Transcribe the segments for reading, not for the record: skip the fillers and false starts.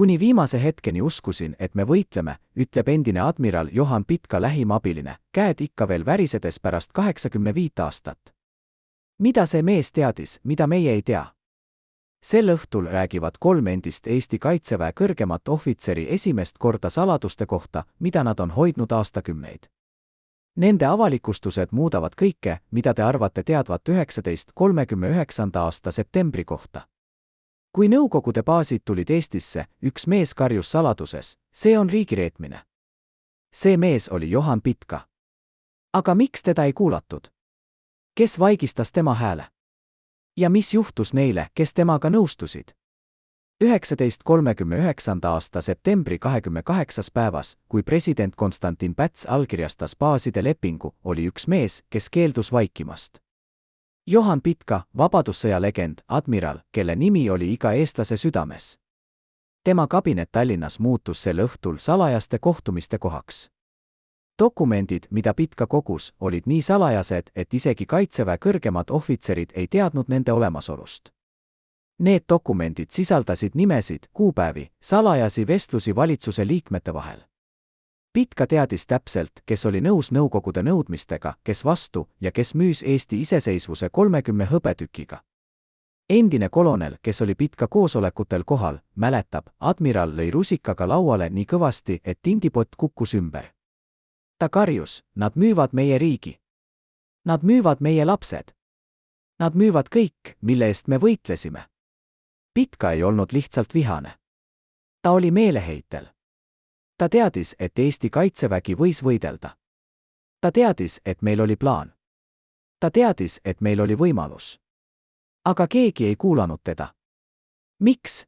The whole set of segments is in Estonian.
Kuni viimase hetkeni uskusin, et me võitleme, ütleb endine admiral Johan Pitka lähim abiline, käed ikka veel värisedes pärast 85 aastat. Mida see mees teadis, mida meie ei tea? Sel õhtul räägivad 3 endist Eesti Kaitseväe kõrgemat ohvitseri esimest korda saladuste kohta, mida nad on hoidnud aastakümneid. Nende avalikustused muudavad kõike, mida te arvate teadvat 1939. aasta septembri kohta. Kui Nõukogude baasid tulid Eestisse, üks mees karjus saladuses, see on riigireetmine. See mees oli Johan Pitka. Aga miks teda ei kuulatud? Kes vaigistas tema hääle? Ja mis juhtus neile, kes temaga nõustusid? 1939. aasta septembri 28. päevas, kui president Konstantin Päts allkirjastas baaside lepingu, oli üks mees, kes keeldus vaikimast. Johan Pitka, vabadussõja legend, admiral, kelle nimi oli iga eestlase südames. Tema kabinet Tallinnas muutus sel õhtul salajaste kohtumiste kohaks. Dokumendid, mida Pitka kogus, olid nii salajased, et isegi Kaitseväe kõrgemad ohvitserid ei teadnud nende olemasolust. Need dokumendid sisaldasid nimesid, kuupäevi, salajasi vestlusi valitsuse liikmete vahel. Pitka teadis täpselt, kes oli nõus Nõukogude nõudmistega, kes vastu ja kes müüs Eesti iseseisvuse 30 hõbetükiga. Endine kolonel, kes oli Pitka koosolekutel kohal, mäletab, admiral lõi rusikaga lauale nii kõvasti, et tindipott kukkus ümber. Ta karjus, nad müüvad meie riigi. Nad müüvad meie lapsed. Nad müüvad kõik, mille eest me võitlesime. Pitka ei olnud lihtsalt vihane. Ta oli meeleheitel. Ta teadis, et Eesti Kaitsevägi võis võidelda. Ta teadis, et meil oli plaan. Ta teadis, et meil oli võimalus. Aga keegi ei kuulanud teda. Miks?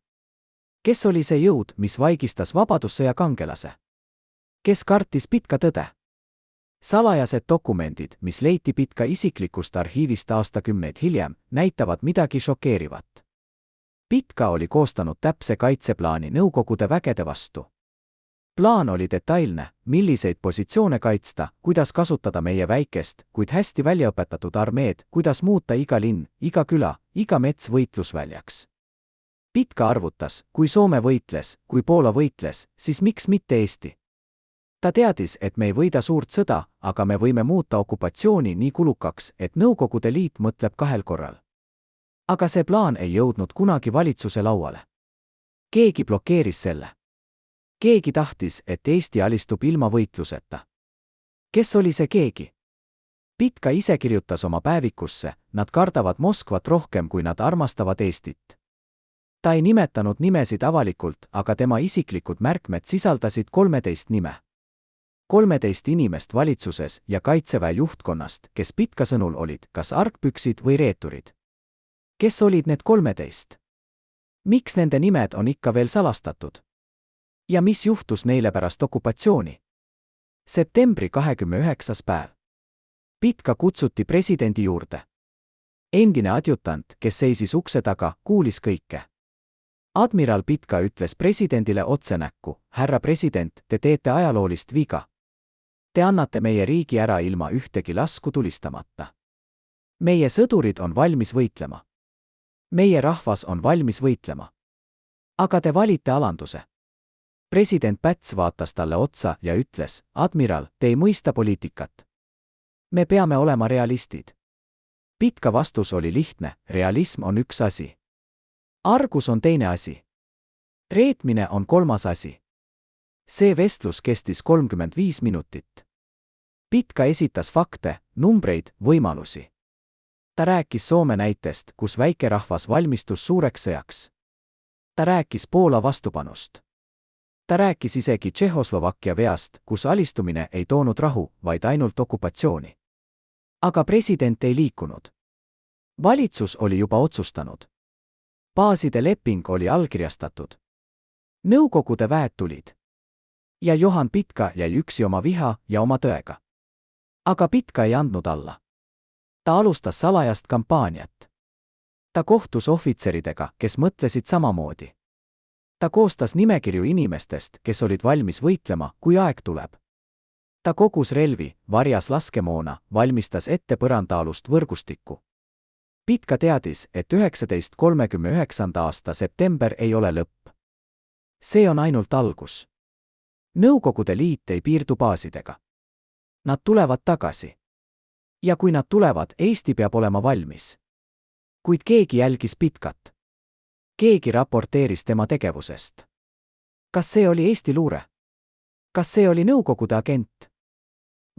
Kes oli see jõud, mis vaigistas vabadussõja kangelase? Kes kartis Pitka tõde? Salajased dokumendid, mis leiti Pitka isiklikust arhiivist aastakümneid hiljem, näitavad midagi šokeerivat. Pitka oli koostanud täpse kaitseplaani Nõukogude vägede vastu. Plaan oli detailne, milliseid positsioone kaitsta, kuidas kasutada meie väikest, kuid hästi väljaõpetatud armeed, kuidas muuta iga linn, iga küla, iga mets võitlusväljaks. Pitka arvutas, kui Soome võitles, kui Poola võitles, siis miks mitte Eesti? Ta teadis, et me ei võida suurt sõda, aga me võime muuta okupatsiooni nii kulukaks, et Nõukogude Liit mõtleb 2 korral. Aga see plaan ei jõudnud kunagi valitsuse lauale. Keegi blokeeris selle. Keegi tahtis, et Eesti alistub ilma võitluseta. Kes oli see keegi? Pitka ise kirjutas oma päevikusse, nad kardavad Moskvat rohkem, kui nad armastavad Eestit. Ta ei nimetanud nimesid avalikult, aga tema isiklikud märkmed sisaldasid 13 nime. 13 inimest valitsuses ja Kaitseväe juhtkonnast, kes Pitka sõnul olid kas argpüksid või reeturid. Kes olid need 13? Miks nende nimed on ikka veel salastatud? Ja mis juhtus neile pärast okupatsiooni? Septembri 29. päev. Pitka kutsuti presidendi juurde. Endine adjutant, kes seisis ukse taga, kuulis kõike. Admiral Pitka ütles presidendile otse näkku, härra president, te teete ajaloolist viga. Te annate meie riigi ära ilma ühtegi lasku tulistamata. Meie sõdurid on valmis võitlema. Meie rahvas on valmis võitlema. Aga te valite alanduse. President Päts vaatas talle otsa ja ütles, admiral, te ei mõista poliitikat. Me peame olema realistid. Pitka vastus oli lihtne, realism on üks asi. Argus on teine asi. Reetmine on 3. asi. See vestlus kestis 35 minutit. Pitka esitas fakte, numbreid, võimalusi. Ta rääkis Soome näitest, kus väikerahvas valmistus suureks sõjaks. Ta rääkis Poola vastupanust. Ta rääkis isegi Tšehhoslovakkia veast, kus alistumine ei toonud rahu, vaid ainult okupatsiooni. Aga president ei liikunud. Valitsus oli juba otsustanud. Baaside leping oli allkirjastatud. Nõukogude väed tulid. Ja Johan Pitka jäi üksi oma viha ja oma tõega. Aga Pitka ei andnud alla. Ta alustas salajast kampaaniat. Ta kohtus ohvitseridega, kes mõtlesid samamoodi. Ta koostas nimekirju inimestest, kes olid valmis võitlema, kui aeg tuleb. Ta kogus relvi, varjas laskemoona, valmistas ette põrandaalust võrgustikku. Pitka teadis, et 1939. aasta september ei ole lõpp. See on ainult algus. Nõukogude Liit ei piirdu baasidega. Nad tulevad tagasi. Ja kui nad tulevad, Eesti peab olema valmis. Kuid keegi jälgis Pitkat. Keegi raporteeris tema tegevusest. Kas see oli Eesti luure? Kas see oli Nõukogude agent?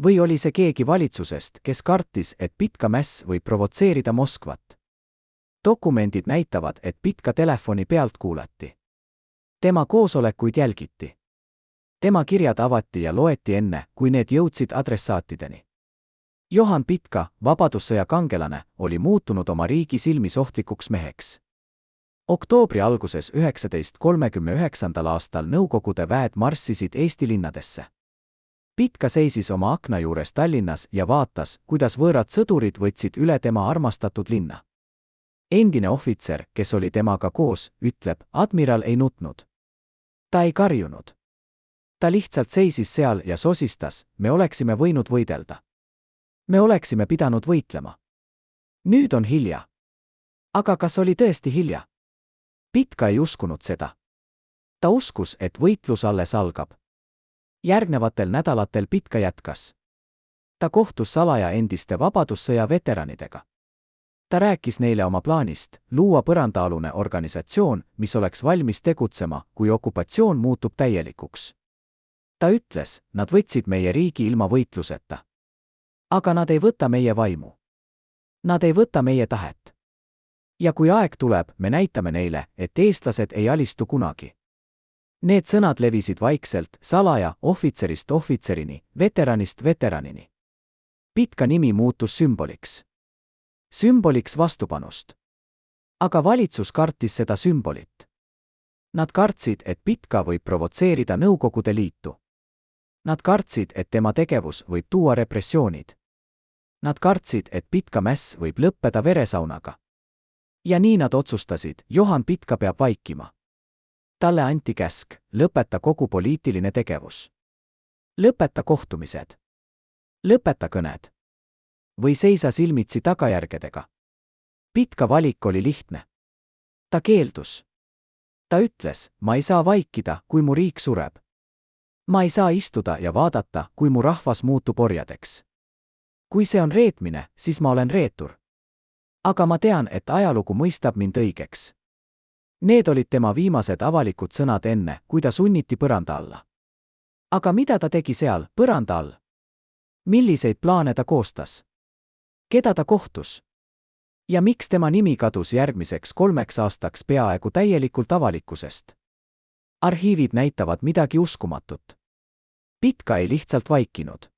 Või oli see keegi valitsusest, kes kartis, et Pitka mäss võib provotseerida Moskvat? Dokumendid näitavad, et Pitka telefoni pealt kuulati. Tema koosolekuid jälgiti. Tema kirjad avati ja loeti enne, kui need jõudsid adressaatideni. Johan Pitka, vabadussõja kangelane, oli muutunud oma riigi silmis ohtlikuks meheks. Oktoobri alguses 1939. aastal Nõukogude väed marssisid Eesti linnadesse. Pitka seisis oma akna juures Tallinnas ja vaatas, kuidas võõrad sõdurid võtsid üle tema armastatud linna. Endine ohvitser, kes oli temaga koos, ütleb, admiral ei nutnud. Ta ei karjunud. Ta lihtsalt seisis seal ja sosistas, me oleksime võinud võidelda. Me oleksime pidanud võitlema. Nüüd on hilja. Aga kas oli tõesti hilja? Pitka ei uskunud seda. Ta uskus, et võitlus alles algab. Järgnevatel nädalatel Pitka jätkas. Ta kohtus salaja endiste vabadussõja veteranidega. Ta rääkis neile oma plaanist luua põrandaalune organisatsioon, mis oleks valmis tegutsema, kui okupatsioon muutub täielikuks. Ta ütles, nad võtsid meie riigi ilma võitluseta. Aga nad ei võta meie vaimu. Nad ei võta meie tahet. Ja kui aeg tuleb, me näitame neile, et eestlased ei alistu kunagi. Need sõnad levisid vaikselt, salaja, ohvitserist ohvitserini, veteranist veteranini. Pitka nimi muutus sümboliks. Sümboliks vastupanust. Aga valitsus kartis seda sümbolit. Nad kartsid, et Pitka võib provotseerida Nõukogude Liitu. Nad kartsid, et tema tegevus võib tuua repressioonid. Nad kartsid, et Pitka mäss võib lõppeda veresaunaga. Ja nii nad otsustasid, Johan Pitka peab vaikima. Talle anti käsk, lõpeta kogu poliitiline tegevus. Lõpeta kohtumised. Lõpeta kõned. Või seisa silmitsi tagajärgedega. Pitka valik oli lihtne. Ta keeldus. Ta ütles, ma ei saa vaikida, kui mu riik sureb. Ma ei saa istuda ja vaadata, kui mu rahvas muutub orjadeks. Kui see on reetmine, siis ma olen reetur. Aga ma tean, et ajalugu mõistab mind õigeks. Need olid tema viimased avalikud sõnad enne, kui ta sunniti põranda alla. Aga mida ta tegi seal, põranda all? Milliseid plaane ta koostas? Keda ta kohtus? Ja miks tema nimi kadus järgmiseks 3 aastaks peaaegu täielikult avalikkusest? Arhiivid näitavad midagi uskumatut. Pitka ei lihtsalt vaikinud.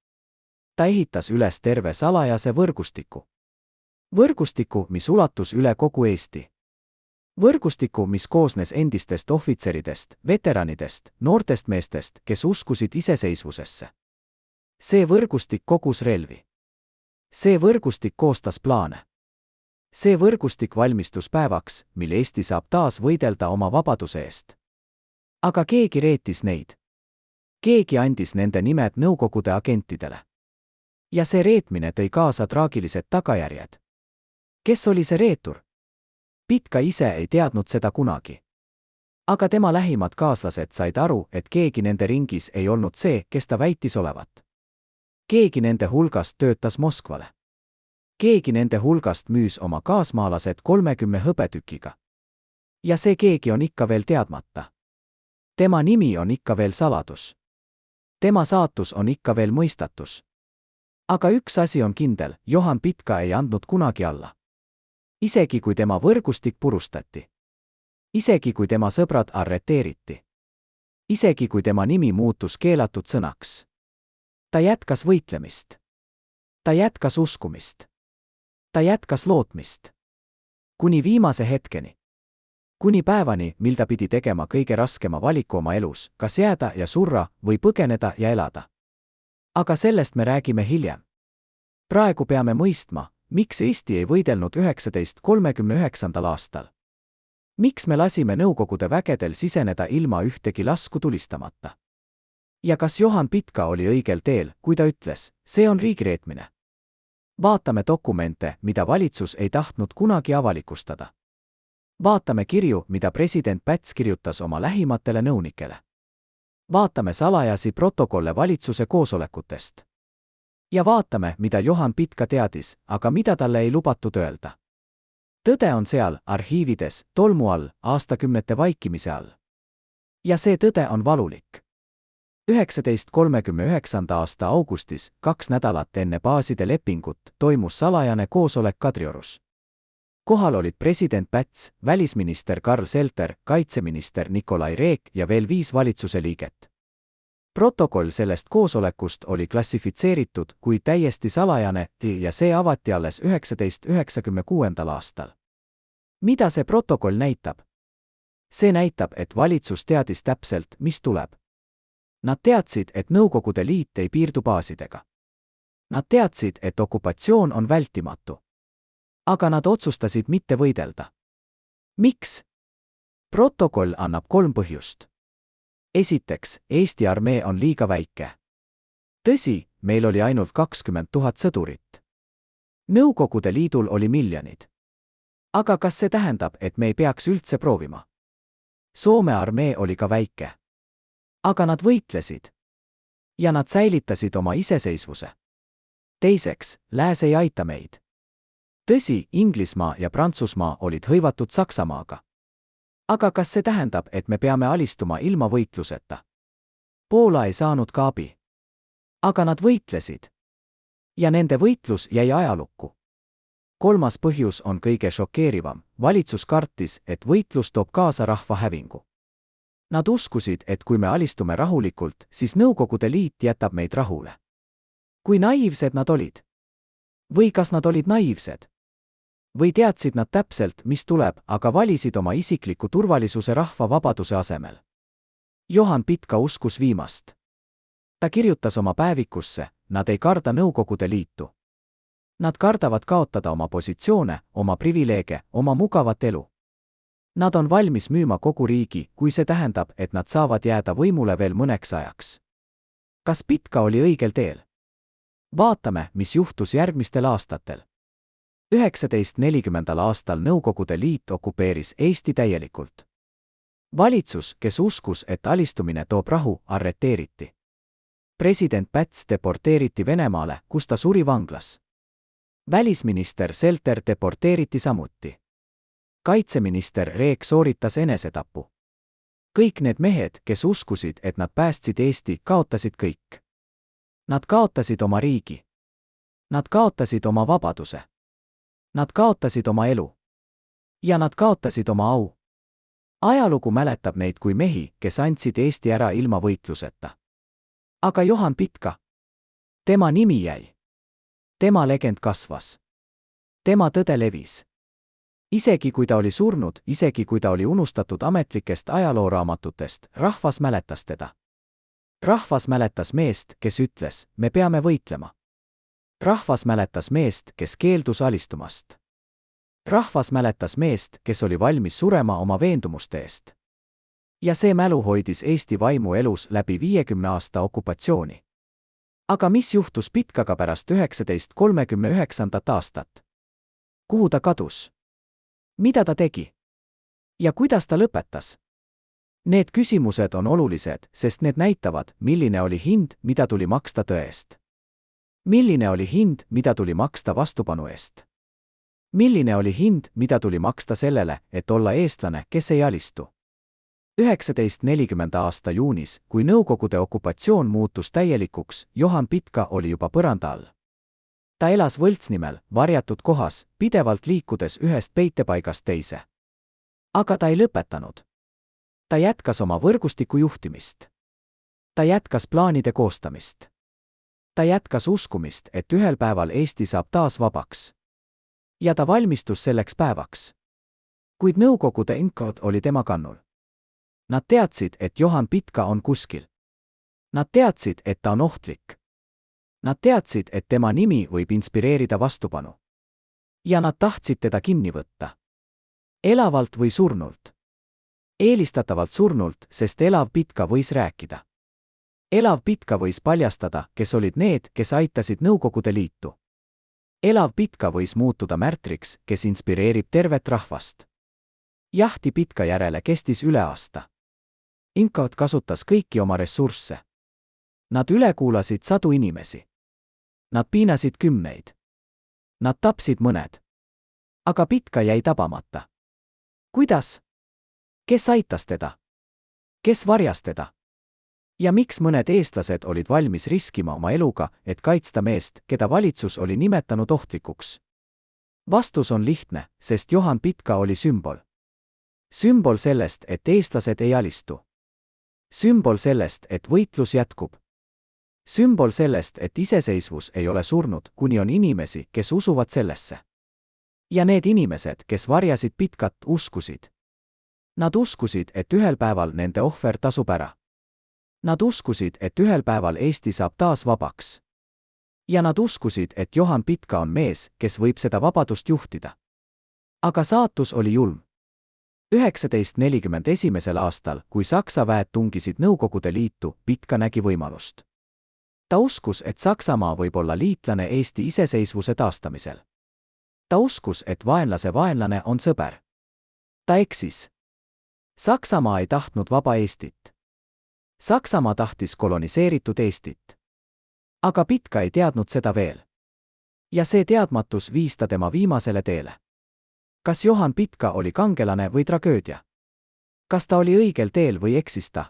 Ta ehitas üles terve salajase võrgustiku. Võrgustiku, mis ulatus üle kogu Eesti. Võrgustiku, mis koosnes endistest ohvitseridest, veteranidest, noortest meestest, kes uskusid iseseisvusesse. See võrgustik kogus relvi. See võrgustik koostas plaane. See võrgustik valmistus päevaks, mil Eesti saab taas võidelda oma vabaduse eest. Aga keegi reetis neid. Keegi andis nende nimed Nõukogude agentidele. Ja see reetmine tõi kaasa traagilised tagajärjed. Kes oli see reetur? Pitka ise ei teadnud seda kunagi. Aga tema lähimad kaaslased said aru, et keegi nende ringis ei olnud see, kes ta väitis olevat. Keegi nende hulgast töötas Moskvale. Keegi nende hulgast müüs oma kaasmaalased 30 hõbetükiga. Ja see keegi on ikka veel teadmata. Tema nimi on ikka veel saladus. Tema saatus on ikka veel mõistatus. Aga üks asi on kindel, Johan Pitka ei andnud kunagi alla. Isegi kui tema võrgustik purustati. Isegi kui tema sõbrad arreteeriti. Isegi kui tema nimi muutus keelatud sõnaks. Ta jätkas võitlemist. Ta jätkas uskumist. Ta jätkas lootmist. Kuni viimase hetkeni. Kuni päevani, mil ta pidi tegema kõige raskema valiku oma elus, kas jääda ja surra või põgeneda ja elada. Aga sellest me räägime hiljem. Praegu peame mõistma, miks Eesti ei võidelnud 1939. aastal. Miks me lasime Nõukogude vägedel siseneda ilma ühtegi lasku tulistamata? Ja kas Johan Pitka oli õigel teel, kui ta ütles, see on riigireetmine? Vaatame dokumente, mida valitsus ei tahtnud kunagi avalikustada. Vaatame kirju, mida president Päts kirjutas oma lähimatele nõunikele. Vaatame salajasi protokolle valitsuse koosolekutest. Ja vaatame, mida Johan Pitka teadis, aga mida talle ei lubatud öelda. Tõde on seal, arhiivides, tolmu all, aastakümnete vaikimise all. Ja see tõde on valulik. 1939. aasta augustis, 2 nädalat enne baaside lepingut, toimus salajane koosolek Kadriorus. Kohal olid president Päts, välisminister Karl Selter, kaitseminister Nikolai Reek ja veel 5 valitsuse liiget. Protokoll sellest koosolekust oli klassifitseeritud kui täiesti salajane ja see avati alles 1996. aastal. Mida see protokoll näitab? See näitab, et valitsus teadis täpselt, mis tuleb. Nad teadsid, et Nõukogude Liit ei piirdu baasidega. Nad teadsid, et okupatsioon on vältimatu. Aga nad otsustasid mitte võidelda. Miks? Protokoll annab 3 põhjust. Esiteks, Eesti armee on liiga väike. Tõsi, meil oli ainult 20 000 sõdurit. Nõukogude Liidul oli miljonid. Aga kas see tähendab, et me ei peaks üldse proovima? Soome armee oli ka väike. Aga nad võitlesid. Ja nad säilitasid oma iseseisvuse. Teiseks, lääs ei aita meid. Tõsi, Inglismaa ja Prantsusmaa olid hõivatud Saksamaaga. Aga kas see tähendab, et me peame alistuma ilma võitluseta? Poola ei saanud ka abi. Aga nad võitlesid. Ja nende võitlus jäi ajalukku. 3. põhjus on kõige šokeerivam. Valitsus kartis, et võitlus toob kaasa rahva hävingu. Nad uskusid, et kui me alistume rahulikult, siis Nõukogude Liit jätab meid rahule. Kui naiivsed nad olid? Või kas nad olid naiivsed? Või teadsid nad täpselt, mis tuleb, aga valisid oma isikliku turvalisuse rahva vabaduse asemel? Johan Pitka uskus viimast. Ta kirjutas oma päevikusse, nad ei karda Nõukogude Liitu. Nad kardavad kaotada oma positsioone, oma privileege, oma mugavat elu. Nad on valmis müüma kogu riigi, kui see tähendab, et nad saavad jääda võimule veel mõneks ajaks. Kas Pitka oli õigel teel? Vaatame, mis juhtus järgmistel aastatel. 1940. aastal Nõukogude Liit okupeeris Eesti täielikult. Valitsus, kes uskus, et alistumine toob rahu, arreteeriti. President Päts deporteeriti Venemaale, kus ta suri vanglas. Välisminister Selter deporteeriti samuti. Kaitseminister Reek sooritas enesetapu. Kõik need mehed, kes uskusid, et nad päästsid Eesti, kaotasid kõik. Nad kaotasid oma riigi. Nad kaotasid oma vabaduse. Nad kaotasid oma elu. Ja nad kaotasid oma au. Ajalugu mäletab neid kui mehi, kes andsid Eesti ära ilma võitluseta. Aga Johan Pitka? Tema nimi jäi. Tema legend kasvas. Tema tõde levis. Isegi kui ta oli surnud, isegi kui ta oli unustatud ametlikest ajalooraamatutest, rahvas mäletas teda. Rahvas mäletas meest, kes ütles, me peame võitlema. Rahvas mäletas meest, kes keeldus alistumast. Rahvas mäletas meest, kes oli valmis surema oma veendumuste eest. Ja see mälu hoidis Eesti vaimu elus läbi 50 aasta okupatsiooni. Aga mis juhtus Pitkaga pärast 1939. aastat? Kuhu ta kadus? Mida ta tegi? Ja kuidas ta lõpetas? Need küsimused on olulised, sest need näitavad, milline oli hind, mida tuli maksta tõe eest. Milline oli hind, mida tuli maksta vastupanu eest? Milline oli hind, mida tuli maksta sellele, et olla eestlane, kes ei alistu? 1940. aasta juunis, kui Nõukogude okupatsioon muutus täielikuks, Johan Pitka oli juba põranda all. Ta elas võltsnimel, varjatud kohas, pidevalt liikudes ühest peitepaigast teise. Aga ta ei lõpetanud. Ta jätkas oma võrgustiku juhtimist. Ta jätkas plaanide koostamist. Ta jätkas uskumist, et ühel päeval Eesti saab taas vabaks. Ja ta valmistus selleks päevaks. Kuid Nõukogude inkod oli tema kannul. Nad teadsid, et Johan Pitka on kuskil. Nad teadsid, et ta on ohtlik. Nad teadsid, et tema nimi võib inspireerida vastupanu. Ja nad tahtsid teda kinni võtta. Elavalt või surnult. Eelistatavalt surnult, sest elav Pitka võis rääkida. Elav Pitka võis paljastada, kes olid need, kes aitasid Nõukogude Liitu. Elav Pitka võis muutuda märtriks, kes inspireerib tervet rahvast. Jahti Pitka järele kestis üle aasta. Inkod kasutas kõiki oma ressursse. Nad üle kuulasid sadu inimesi. Nad piinasid kümneid. Nad tapsid mõned. Aga Pitka jäi tabamata. Kuidas? Kes aitas teda? Kes varjas teda? Ja miks mõned eestlased olid valmis riskima oma eluga, et kaitsta meest, keda valitsus oli nimetanud ohtlikuks? Vastus on lihtne, sest Johan Pitka oli sümbol. Sümbol sellest, et eestlased ei alistu. Sümbol sellest, et võitlus jätkub. Sümbol sellest, et iseseisvus ei ole surnud, kuni on inimesi, kes usuvad sellesse. Ja need inimesed, kes varjasid Pitkat, uskusid. Nad uskusid, et ühel päeval nende ohver tasub ära. Nad uskusid, et ühel päeval Eesti saab taas vabaks. Ja nad uskusid, et Johan Pitka on mees, kes võib seda vabadust juhtida. Aga saatus oli julm. 1941. aastal, kui Saksa väed tungisid Nõukogude Liitu, Pitka nägi võimalust. Ta uskus, et Saksamaa võib olla liitlane Eesti iseseisvuse taastamisel. Ta uskus, et vaenlase vaenlane on sõber. Ta eksis. Saksamaa ei tahtnud vaba Eestit. Saksamaa tahtis koloniseeritud Eestit. Aga Pitka ei teadnud seda veel. Ja see teadmatus viis ta tema viimasele teele. Kas Johan Pitka oli kangelane või tragöödia? Kas ta oli õigel teel või eksis ta?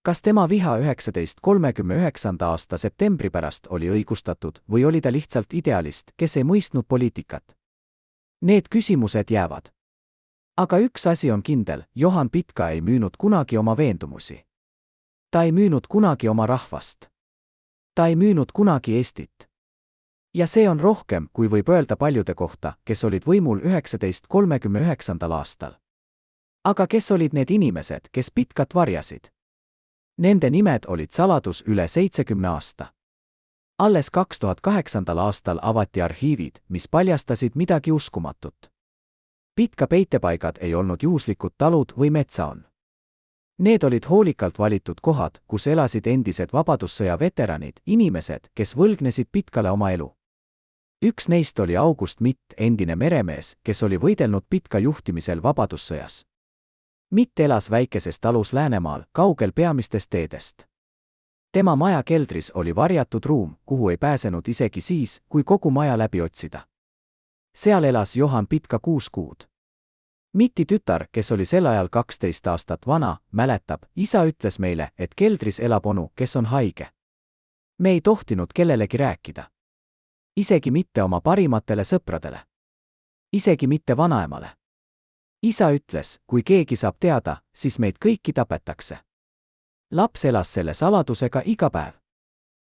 Kas tema viha 1939. aasta septembri pärast oli õigustatud või oli ta lihtsalt idealist, kes ei mõistnud poliitikat? Need küsimused jäävad. Aga üks asi on kindel, Johan Pitka ei müünud kunagi oma veendumusi. Ta ei müünud kunagi oma rahvast. Ta ei müünud kunagi Eestit. Ja see on rohkem, kui võib öelda paljude kohta, kes olid võimul 1939. aastal. Aga kes olid need inimesed, kes Pitkat varjasid? Nende nimed olid saladus üle 70 aasta. Alles 2008. aastal avati arhiivid, mis paljastasid midagi uskumatut. Pitka peitepaigad ei olnud juhuslikud talud või metsaon. Need olid hoolikalt valitud kohad, kus elasid endised vabadussõja veteranid, inimesed, kes võlgnesid Pitkale oma elu. Üks neist oli August Mitt, endine meremees, kes oli võidelnud Pitka juhtimisel vabadussõjas. Mitt elas väikeses talus Läänemaal, kaugel peamistest teedest. Tema maja keldris oli varjatud ruum, kuhu ei pääsenud isegi siis, kui kogu maja läbi otsida. Seal elas Johan Pitka 6 kuud. Mitti tütar, kes oli sel ajal 12 aastat vana, mäletab, isa ütles meile, et keldris elab onu, kes on haige. Me ei tohtinud kellelegi rääkida. Isegi mitte oma parimatele sõpradele. Isegi mitte vanaemale. Isa ütles, kui keegi saab teada, siis meid kõiki tapetakse. Laps elas selle saladusega iga päev.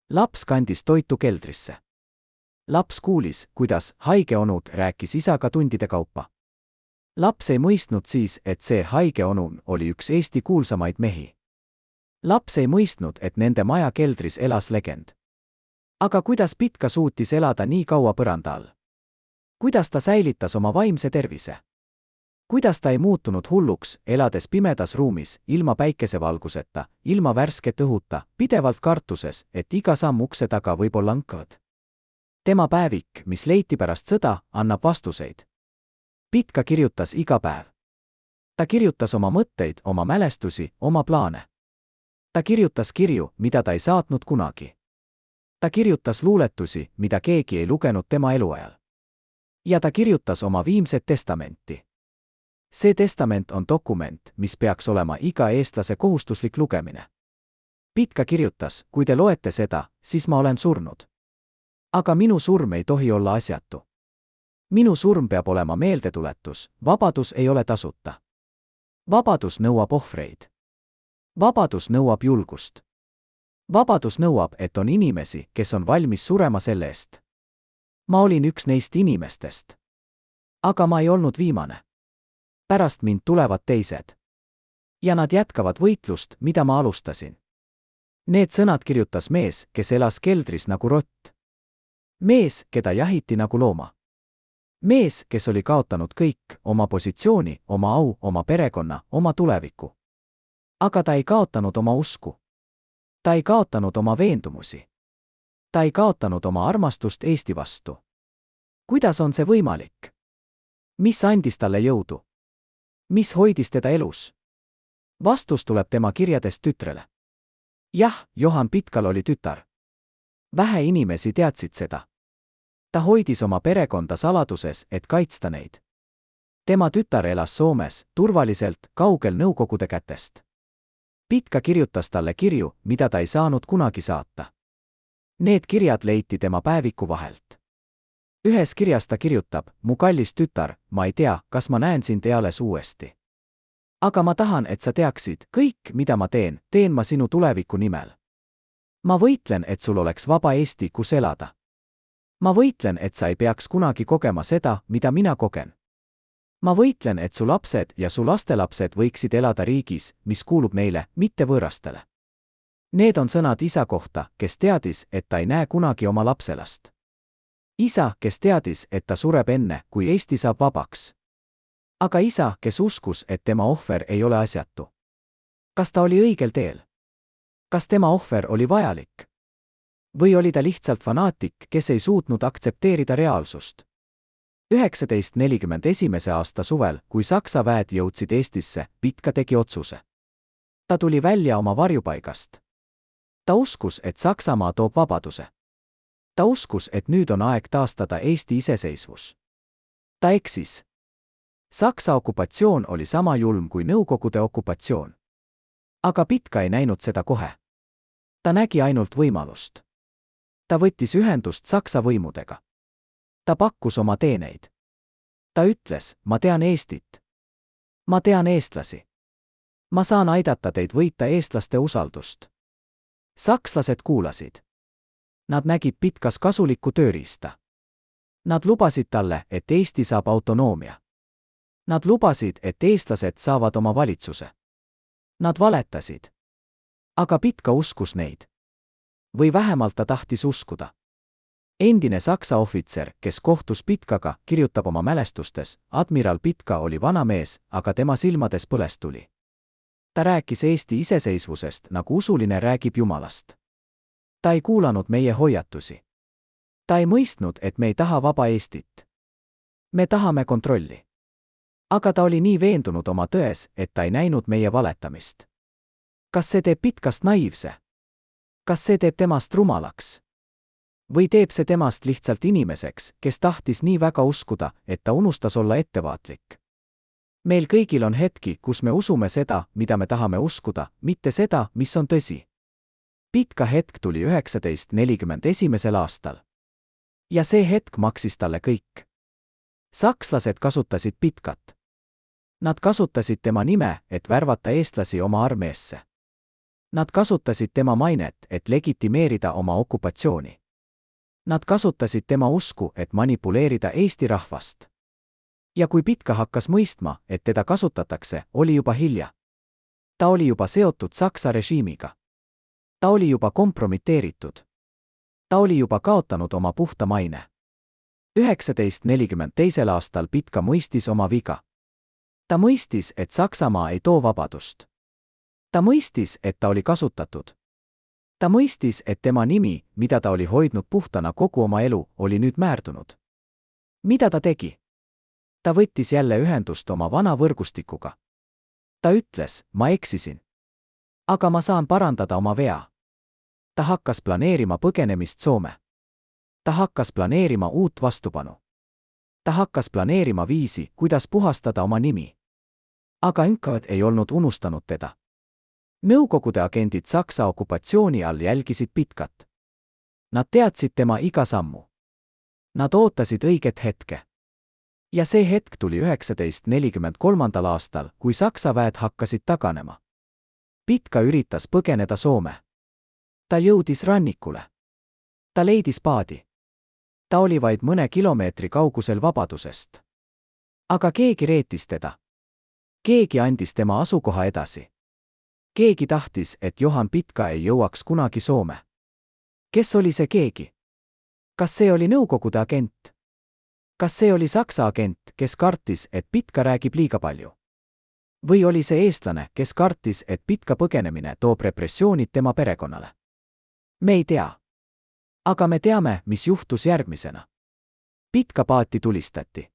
Laps kandis toitu keldrisse. Laps kuulis, kuidas haige onud rääkis isaga tundide kaupa. Laps ei mõistnud siis, et see haige onu oli üks Eesti kuulsamaid mehi. Laps ei mõistnud, et nende maja keldris elas legend. Aga kuidas Pitka suutis elada nii kaua põranda all? Kuidas ta säilitas oma vaimse tervise? Kuidas ta ei muutunud hulluks, elades pimedas ruumis, ilma päikesevalguseta, ilma värsket õhuta, pidevalt kartuses, et iga samm ukse taga võib olla õnkõd? Tema päevik, mis leiti pärast sõda, annab vastuseid. Pitka kirjutas iga päev. Ta kirjutas oma mõtteid, oma mälestusi, oma plaane. Ta kirjutas kirju, mida ta ei saatnud kunagi. Ta kirjutas luuletusi, mida keegi ei lugenud tema eluajal. Ja ta kirjutas oma viimset testamenti. See testament on dokument, mis peaks olema iga eestlase kohustuslik lugemine. Pitka kirjutas, kui te loete seda, siis ma olen surnud. Aga minu surm ei tohi olla asjatu. Minu surm peab olema meeldetuletus, vabadus ei ole tasuta. Vabadus nõuab ohvreid. Vabadus nõuab julgust. Vabadus nõuab, et on inimesi, kes on valmis surema selle eest. Ma olin üks neist inimestest. Aga ma ei olnud viimane. Pärast mind tulevad teised. Ja nad jätkavad võitlust, mida ma alustasin. Need sõnad kirjutas mees, kes elas keldris nagu rott. Mees, keda jahiti nagu looma. Mees, kes oli kaotanud kõik, oma positsiooni, oma au, oma perekonna, oma tuleviku. Aga ta ei kaotanud oma usku. Ta ei kaotanud oma veendumusi. Ta ei kaotanud oma armastust Eesti vastu. Kuidas on see võimalik? Mis andis talle jõudu? mis hoidis teda elus? Vastus tuleb tema kirjadest tütrele. Jah, Johan Pitkal oli tütar. Vähe inimesi teadsid seda. Ta hoidis oma perekonda saladuses, et kaitsta neid. Tema tütar elas Soomes, turvaliselt, kaugel Nõukogude kätest. Pitka kirjutas talle kirju, mida ta ei saanud kunagi saata. Need kirjad leiti tema päeviku vahelt. Ühes kirjas ta kirjutab, mu kallis tütar, ma ei tea, kas ma näen sind eales uuesti. Aga ma tahan, et sa teaksid, kõik, mida ma teen, teen ma sinu tuleviku nimel. Ma võitlen, et sul oleks vaba Eesti, kus elada. Ma võitlen, et sa ei peaks kunagi kogema seda, mida mina kogen. Ma võitlen, et su lapsed ja su lastelapsed võiksid elada riigis, mis kuulub neile, mitte võõrastele. Need on sõnad isa kohta, kes teadis, et ta ei näe kunagi oma lapselast. Isa, kes teadis, et ta sureb enne, kui Eesti saab vabaks. Aga isa, kes uskus, et tema ohver ei ole asjatu. Kas ta oli õigel teel? Kas tema ohver oli vajalik? Või oli ta lihtsalt fanaatik, kes ei suutnud aktsepteerida reaalsust? 1941. aasta suvel, kui Saksa väed jõudsid Eestisse, Pitka tegi otsuse. Ta tuli välja oma varjupaigast. Ta uskus, et Saksamaa toob vabaduse. Ta uskus, et nüüd on aeg taastada Eesti iseseisvus. Ta eksis. Saksa okupatsioon oli sama julm kui Nõukogude okupatsioon. Aga Pitka ei näinud seda kohe. Ta nägi ainult võimalust. Ta võttis ühendust Saksa võimudega. Ta pakkus oma teeneid. Ta ütles, ma tean Eestit. Ma tean eestlasi. Ma saan aidata teid võita eestlaste usaldust. Sakslased kuulasid. Nad nägid Pitkas kasulikku tööriista. Nad lubasid talle, et Eesti saab autonoomia. Nad lubasid, et eestlased saavad oma valitsuse. Nad valetasid. Aga Pitka uskus neid. Või vähemalt ta tahtis uskuda. Endine Saksa ohvitser, kes kohtus Pitkaga, kirjutab oma mälestustes, admiral Pitka oli vana mees, aga tema silmades põles tuli. Ta rääkis Eesti iseseisvusest, nagu usuline räägib Jumalast. Ta ei kuulanud meie hoiatusi. Ta ei mõistnud, et me ei taha vaba Eestit. Me tahame kontrolli. Aga ta oli nii veendunud oma tões, et ta ei näinud meie valetamist. Kas see teeb Pitkast naiivse? Kas see teeb temast rumalaks? Või teeb see temast lihtsalt inimeseks, kes tahtis nii väga uskuda, et ta unustas olla ettevaatlik? Meil kõigil on hetki, kus me usume seda, mida me tahame uskuda, mitte seda, mis on tõsi. Pitka hetk tuli 1941. aastal. Ja see hetk maksis talle kõik. Sakslased kasutasid Pitkat. Nad kasutasid tema nime, et värvata eestlasi oma armeesse. Nad kasutasid tema mainet, et legitimeerida oma okupatsiooni. Nad kasutasid tema usku, et manipuleerida Eesti rahvast. Ja kui Pitka hakkas mõistma, et teda kasutatakse, oli juba hilja. Ta oli juba seotud Saksa režiimiga. Ta oli juba kompromiteeritud. Ta oli juba kaotanud oma puhta maine. 1942. aastal Pitka mõistis oma viga. Ta mõistis, et Saksamaa ei too vabadust. Ta mõistis, et ta oli kasutatud. Ta mõistis, et tema nimi, mida ta oli hoidnud puhtana kogu oma elu, oli nüüd määrdunud. Mida ta tegi? Ta võttis jälle ühendust oma vana võrgustikuga. Ta ütles, ma eksisin. Aga ma saan parandada oma vea. Ta hakkas planeerima põgenemist Soome. Ta hakkas planeerima uut vastupanu. Ta hakkas planeerima viisi, kuidas puhastada oma nimi. Aga NKVD ei olnud unustanud teda. Nõukogude agendid Saksa okupatsiooni all jälgisid Pitkat. Nad teadsid tema iga sammu. Nad ootasid õiget hetke. Ja see hetk tuli 1943. aastal, kui Saksa väed hakkasid taganema. Pitka üritas põgeneda Soome. Ta jõudis rannikule. Ta leidis paadi. Ta oli vaid mõne kilomeetri kaugusel vabadusest. Aga keegi reetis teda. Keegi andis tema asukoha edasi. Keegi tahtis, et Johan Pitka ei jõuaks kunagi Soome. Kes oli see keegi? Kas see oli Nõukogude agent? Kas see oli Saksa agent, kes kartis, et Pitka räägib liiga palju? Või oli see eestlane, kes kartis, et Pitka põgenemine toob repressioonid tema perekonnale? Me ei tea. Aga me teame, mis juhtus järgmisena. Pitka paati tulistati.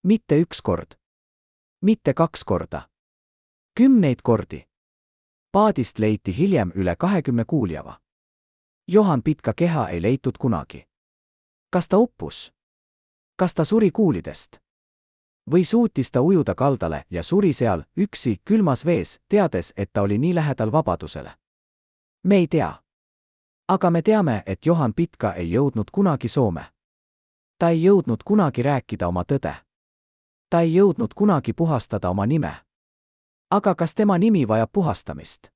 Mitte üks kord. mitte 2 korda. 10 kordi. Paadist leiti hiljem üle 20 kuuljava. Johan Pitka keha ei leitud kunagi. Kas ta uppus? Kas ta suri kuulidest? Või suutis ta ujuda kaldale ja suri seal, üksi, külmas vees, teades, et ta oli nii lähedal vabadusele? Me ei tea. Aga me teame, et Johan Pitka ei jõudnud kunagi Soome. Ta ei jõudnud kunagi rääkida oma tõde. Ta ei jõudnud kunagi puhastada oma nime. Aga kas tema nimi vajab puhastamist?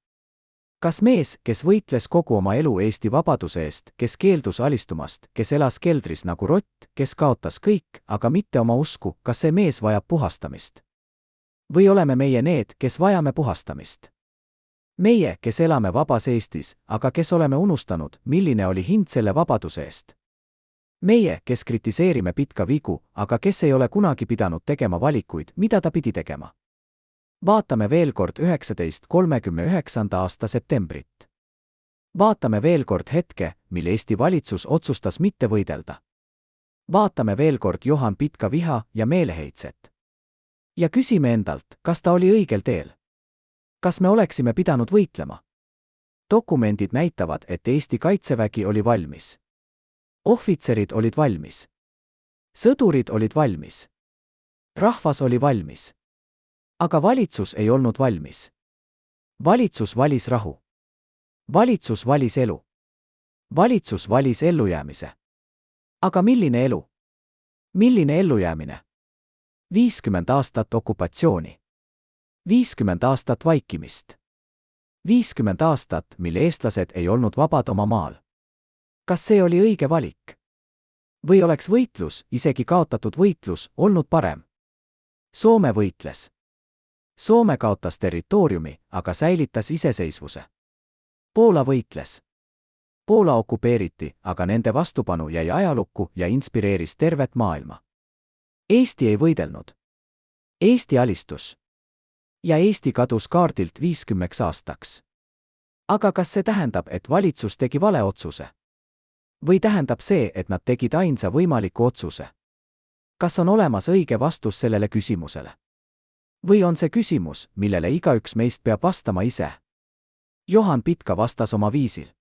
Kas mees, kes võitles kogu oma elu Eesti vabaduse eest, kes keeldus alistumast, kes elas keldris nagu rott, kes kaotas kõik, aga mitte oma usku, kas see mees vajab puhastamist? Või oleme meie need, kes vajame puhastamist? Meie, kes elame vabas Eestis, aga kes oleme unustanud, milline oli hind selle vabaduse eest? Meie, kes kritiseerime Pitka vigu, aga kes ei ole kunagi pidanud tegema valikuid, mida ta pidi tegema? Vaatame veel kord 1939. aasta septembrit. Vaatame veel kord hetke, mil Eesti valitsus otsustas mitte võidelda. Vaatame veel kord Johan Pitka viha ja meeleheitset. Ja küsime endalt, kas ta oli õigel teel? Kas me oleksime pidanud võitlema? Dokumendid näitavad, et Eesti kaitsevägi oli valmis. Ohvitserid olid valmis. Sõdurid olid valmis. Rahvas oli valmis. Aga valitsus ei olnud valmis. Valitsus valis rahu. Valitsus valis elu. Valitsus valis ellujäämise. Aga milline elu? Milline ellujäämine? 50 aastat okupatsiooni. 50 aastat vaikimist. 50 aastat, mil eestlased ei olnud vabad oma maal. Kas see oli õige valik? Või oleks võitlus, isegi kaotatud võitlus, olnud parem? Soome võitles. Soome kaotas territooriumi, aga säilitas iseseisvuse. Poola võitles. Poola okupeeriti, aga nende vastupanu jäi ajalukku ja inspireeris tervet maailma. Eesti ei võidelnud. Eesti alistus. Ja Eesti kadus kaardilt 50 aastaks. Aga kas see tähendab, et valitsus tegi vale otsuse? Või tähendab see, et nad tegid ainsa võimaliku otsuse? Kas on olemas õige vastus sellele küsimusele? Või on see küsimus, millele igaüks meist peab vastama ise? Johan Pitka vastas oma viisil.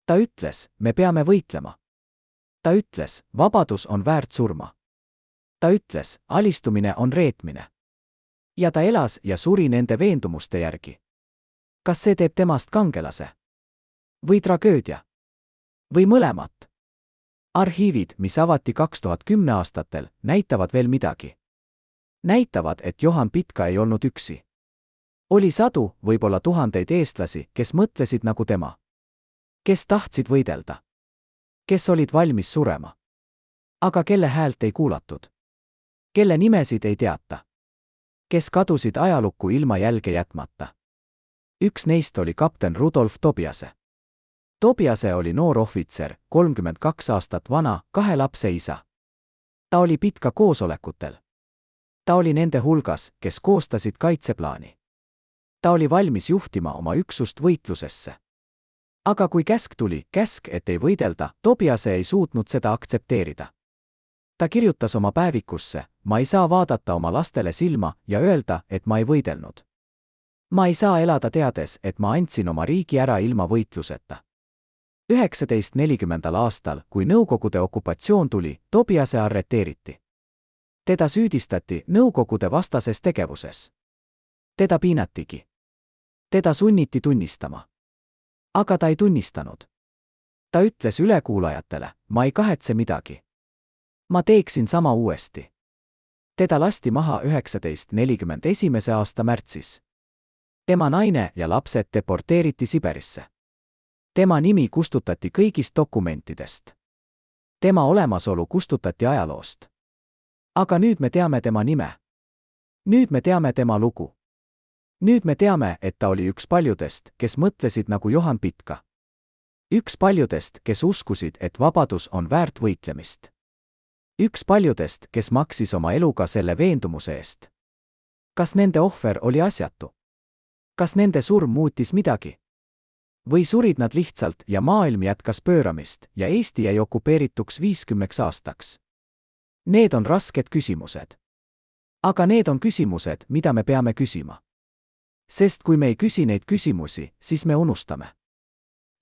Ta ütles, me peame võitlema. Ta ütles, vabadus on väärt surma. Ta ütles, alistumine on reetmine. Ja ta elas ja suri nende veendumuste järgi. Kas see teeb temast kangelase? Või tragöödia? Või mõlemat? Arhiivid, mis avati 2010 aastatel, näitavad veel midagi. Näitavad, et Johan Pitka ei olnud üksi. Oli sadu, võib-olla tuhandeid eestlasi, kes mõtlesid nagu tema. Kes tahtsid võidelda. Kes olid valmis surema. Aga kelle häält ei kuulatud. Kelle nimesid ei teata. Kes kadusid ajalukku ilma jälge jätmata. Üks neist oli kapten Rudolf Tobiase. Tobiase oli noor ohvitser, 32 aastat vana, 2 lapse isa. Ta oli Pitka koosolekutel. Ta oli nende hulgas, kes koostasid kaitseplaani. Ta oli valmis juhtima oma üksust võitlusesse. Aga kui käsk tuli, käsk, et ei võidelda, Tobiase ei suutnud seda aktsepteerida. Ta kirjutas oma päevikusse, ma ei saa vaadata oma lastele silma ja öelda, et ma ei võidelnud. Ma ei saa elada teades, et ma andsin oma riigi ära ilma võitluseta. 1940. aastal, kui Nõukogude okupatsioon tuli, Tobiase arreteeriti. Teda süüdistati Nõukogude vastases tegevuses. Teda piinatigi. Teda sunniti tunnistama. Aga ta ei tunnistanud. Ta ütles ülekuulajatele, ma ei kahetse midagi. Ma teeksin sama uuesti. Teda lasti maha 1941. aasta märtsis. Tema naine ja lapsed deporteeriti Siberisse. Tema nimi kustutati kõigist dokumentidest. Tema olemasolu kustutati ajaloost. Aga nüüd me teame tema nime. Nüüd me teame tema lugu. Nüüd me teame, et ta oli üks paljudest, kes mõtlesid nagu Johan Pitka. Üks paljudest, kes uskusid, et vabadus on väärt võitlemist. Üks paljudest, kes maksis oma eluga selle veendumuse eest. Kas nende ohver oli asjatu? Kas nende surm muutis midagi? Või surid nad lihtsalt ja maailm jätkas pööramist ja Eesti jäi okupeerituks 50 aastaks? Need on rasked küsimused. Aga need on küsimused, mida me peame küsima. Sest kui me ei küsi neid küsimusi, siis me unustame.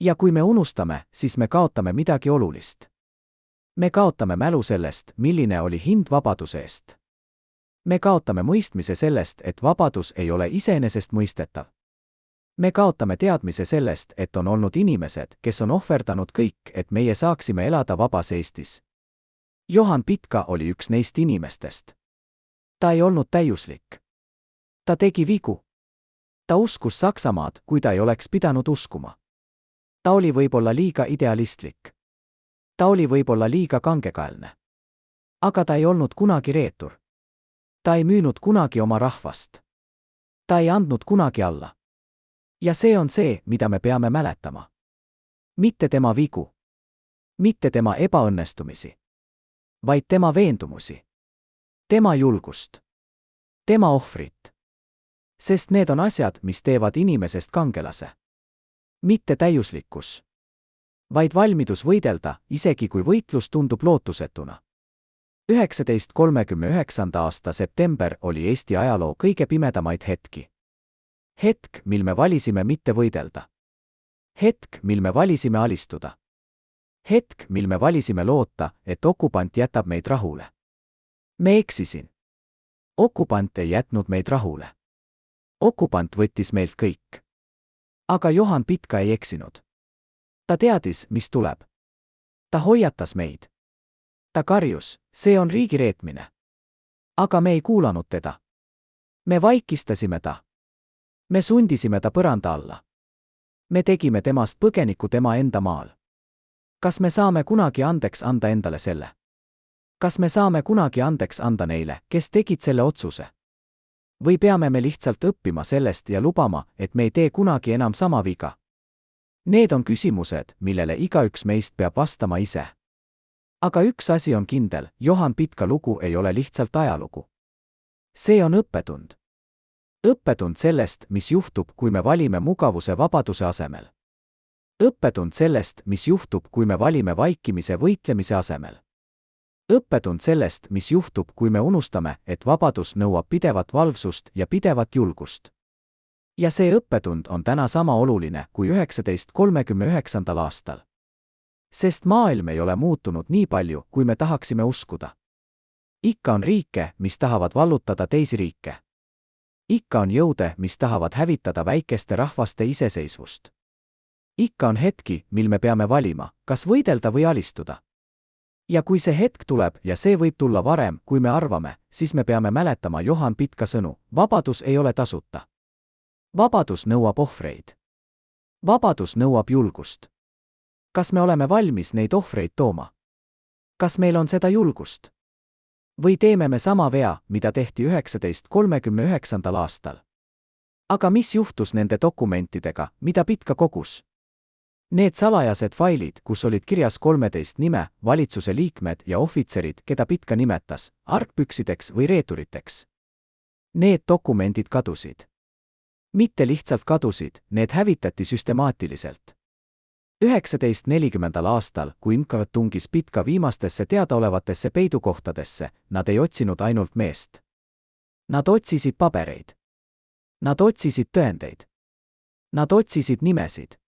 Ja kui me unustame, siis me kaotame midagi olulist. Me kaotame mälu sellest, milline oli hind vabaduse eest. Me kaotame mõistmise sellest, et vabadus ei ole iseenesestmõistetav. Me kaotame teadmise sellest, et on olnud inimesed, kes on ohverdanud kõik, et meie saaksime elada vabas Eestis. Johan Pitka oli üks neist inimestest. Ta ei olnud täiuslik. Ta tegi vigu. Ta uskus Saksamaad, kui ta ei oleks pidanud uskuma. Ta oli võib-olla liiga idealistlik. Ta oli võib-olla liiga kangekaelne. Aga ta ei olnud kunagi reetur. Ta ei müünud kunagi oma rahvast. Ta ei andnud kunagi alla. Ja see on see, mida me peame mäletama. Mitte tema vigu. Mitte tema ebaõnnestumisi. Vaid tema veendumusi. Tema julgust. Tema ohvrit. Sest need on asjad, mis teevad inimesest kangelase. Mitte täiuslikkus. Vaid valmidus võidelda, isegi kui võitlus tundub lootusetuna. 1939. aasta september oli Eesti ajaloo kõige pimedamaid hetki. Hetk, mil me valisime mitte võidelda. Hetk, mil me valisime alistuda. Hetk, mil me valisime loota, et okupant jätab meid rahule. Me eksisin. Okupant ei jätnud meid rahule. Okupant võttis meilt kõik. Aga Johan Pitka ei eksinud. Ta teadis, mis tuleb. Ta hoiatas meid. Ta karjus, see on riigireetmine. Aga me ei kuulanud teda. Me vaikistasime ta. Me sundisime ta põranda alla. Me tegime temast põgeniku tema enda maal. Kas me saame kunagi andeks anda endale selle? Kas me saame kunagi andeks anda neile, kes tegid selle otsuse? Või peame me lihtsalt õppima sellest ja lubama, et me ei tee kunagi enam sama viga? Need on küsimused, millele igaüks meist peab vastama ise. Aga üks asi on kindel, Johan Pitka lugu ei ole lihtsalt ajalugu. See on õppetund. Õppetund sellest, mis juhtub, kui me valime mugavuse vabaduse asemel. Õppetund sellest, mis juhtub, kui me valime vaikimise võitlemise asemel. Õppetund sellest, mis juhtub, kui me unustame, et vabadus nõuab pidevat valvsust ja pidevat julgust. Ja see õppetund on täna sama oluline kui 1939. aastal. Sest maailm ei ole muutunud nii palju, kui me tahaksime uskuda. Ikka on riike, mis tahavad vallutada teisi riike. Ikka on jõude, mis tahavad hävitada väikeste rahvaste iseseisvust. Ikka on hetki, mil me peame valima, kas võidelda või alistuda. Ja kui see hetk tuleb ja see võib tulla varem, kui me arvame, siis me peame mäletama Johan Pitka sõnu, vabadus ei ole tasuta. Vabadus nõuab ohvreid. Vabadus nõuab julgust. Kas me oleme valmis neid ohvreid tooma? Kas meil on seda julgust? Või teeme me sama vea, mida tehti 1939. aastal? Aga mis juhtus nende dokumentidega, mida Pitka kogus? Need salajased failid, kus olid kirjas 13 nime, valitsuse liikmed ja ohvitserid, keda Pitka nimetas, argpüksideks või reeturiteks. Need dokumendid kadusid. Mitte lihtsalt kadusid, need hävitati süstemaatiliselt. 1940. aastal, kui NKVD tungis Pitka viimastesse teadaolevatesse peidukohtadesse, nad ei otsinud ainult meest. Nad otsisid pabereid. Nad otsisid tõendeid. Nad otsisid nimesid.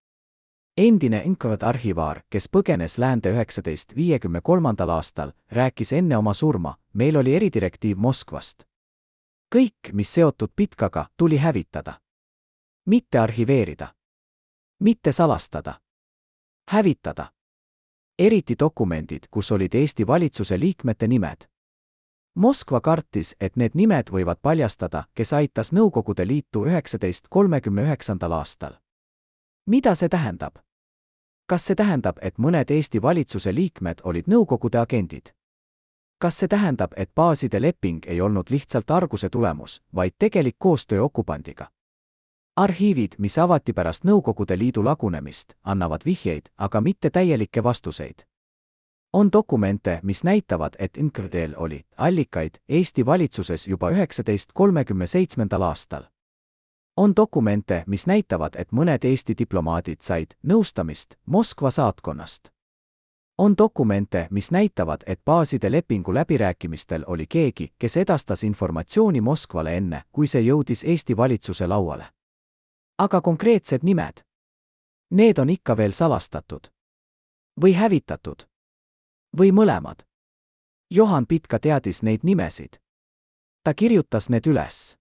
Endine NKVD arhivaar, kes põgenes läände 1953. aastal, rääkis enne oma surma, meil oli eridirektiiv Moskvast. Kõik, mis seotud Pitkaga, tuli hävitada. Mitte arhiveerida. Mitte salastada. Hävitada. Eriti dokumendid, kus olid Eesti valitsuse liikmete nimed. Moskva kartis, et need nimed võivad paljastada, kes aitas Nõukogude Liitu 1939. aastal. Mida see tähendab? Kas see tähendab, et mõned Eesti valitsuse liikmed olid Nõukogude agendid? Kas see tähendab, et baaside leping ei olnud lihtsalt arguse tulemus, vaid tegelik koostöö okupandiga? Arhiivid, mis avati pärast Nõukogude Liidu lagunemist, annavad vihjeid, aga mitte täielikke vastuseid. On dokumente, mis näitavad, et NKVD-l oli allikaid Eesti valitsuses juba 1937. aastal. On dokumente, mis näitavad, et mõned Eesti diplomaadid said nõustamist Moskva saatkonnast. On dokumente, mis näitavad, et baaside lepingu läbirääkimistel oli keegi, kes edastas informatsiooni Moskvale enne, kui see jõudis Eesti valitsuse lauale. Aga konkreetsed nimed? Need on ikka veel salastatud. Või hävitatud. Või mõlemad. Johan Pitka teadis neid nimesid. Ta kirjutas need üles.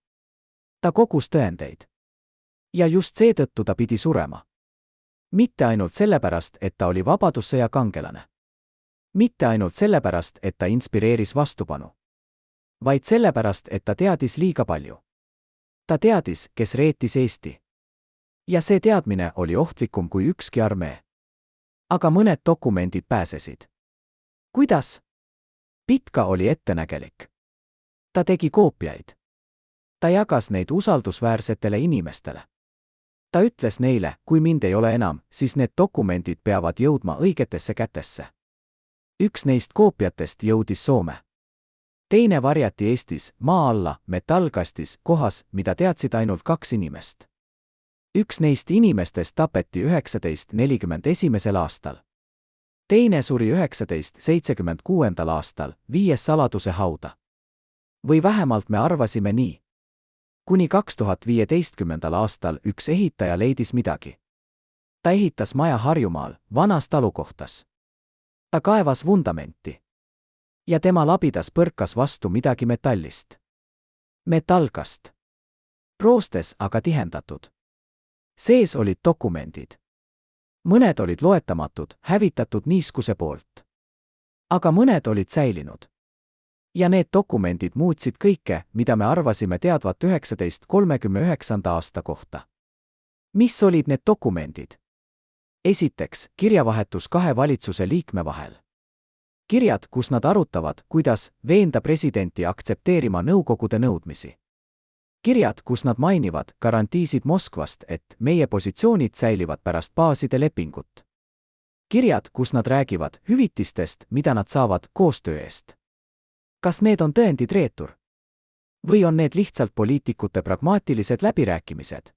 Ta kogus tõendeid. Ja just seetõttu ta pidi surema. Mitte ainult sellepärast, et ta oli vabadussõja kangelane. Mitte ainult sellepärast, et ta inspireeris vastupanu. Vaid sellepärast, et ta teadis liiga palju. Ta teadis, kes reetis Eesti. Ja see teadmine oli ohtlikum kui ükski armee. Aga mõned dokumendid pääsesid. Kuidas? Pitka oli ettenägelik. Ta tegi koopiaid. Ta jagas neid usaldusväärsetele inimestele. Ta ütles neile, kui mind ei ole enam, siis need dokumendid peavad jõudma õigetesse kätesse. Üks neist koopiatest jõudis Soome. Teine varjati Eestis, maa alla, metallkastis, kohas, mida teadsid ainult 2 inimest. Üks neist inimestest tapeti 1941. aastal. Teine suri 1976. aastal, viies saladuse hauda. Või vähemalt me arvasime nii. Kuni 2015. aastal üks ehitaja leidis midagi. Ta ehitas maja Harjumaal, vanas talukohtas. Ta kaevas vundamenti. Ja tema labidas põrkas vastu midagi metallist. Metallkast. Proostes aga tihendatud. Sees olid dokumendid. Mõned olid loetamatud, hävitatud niiskuse poolt. Aga mõned olid säilinud. Ja need dokumendid muutsid kõike, mida me arvasime teadvat 1939. aasta kohta. Mis olid need dokumendid? Esiteks, kirjavahetus 2 valitsuse liikme vahel. Kirjad, kus nad arutavad, kuidas veenda presidenti aktsepteerima nõukogude nõudmisi. Kirjad, kus nad mainivad garantiisid Moskvast, et meie positsioonid säilivad pärast baaside lepingut. Kirjad, kus nad räägivad hüvitistest, mida nad saavad koostöö eest. Kas need on tõendid reetur? Või on need lihtsalt poliitikute pragmaatilised läbirääkimised?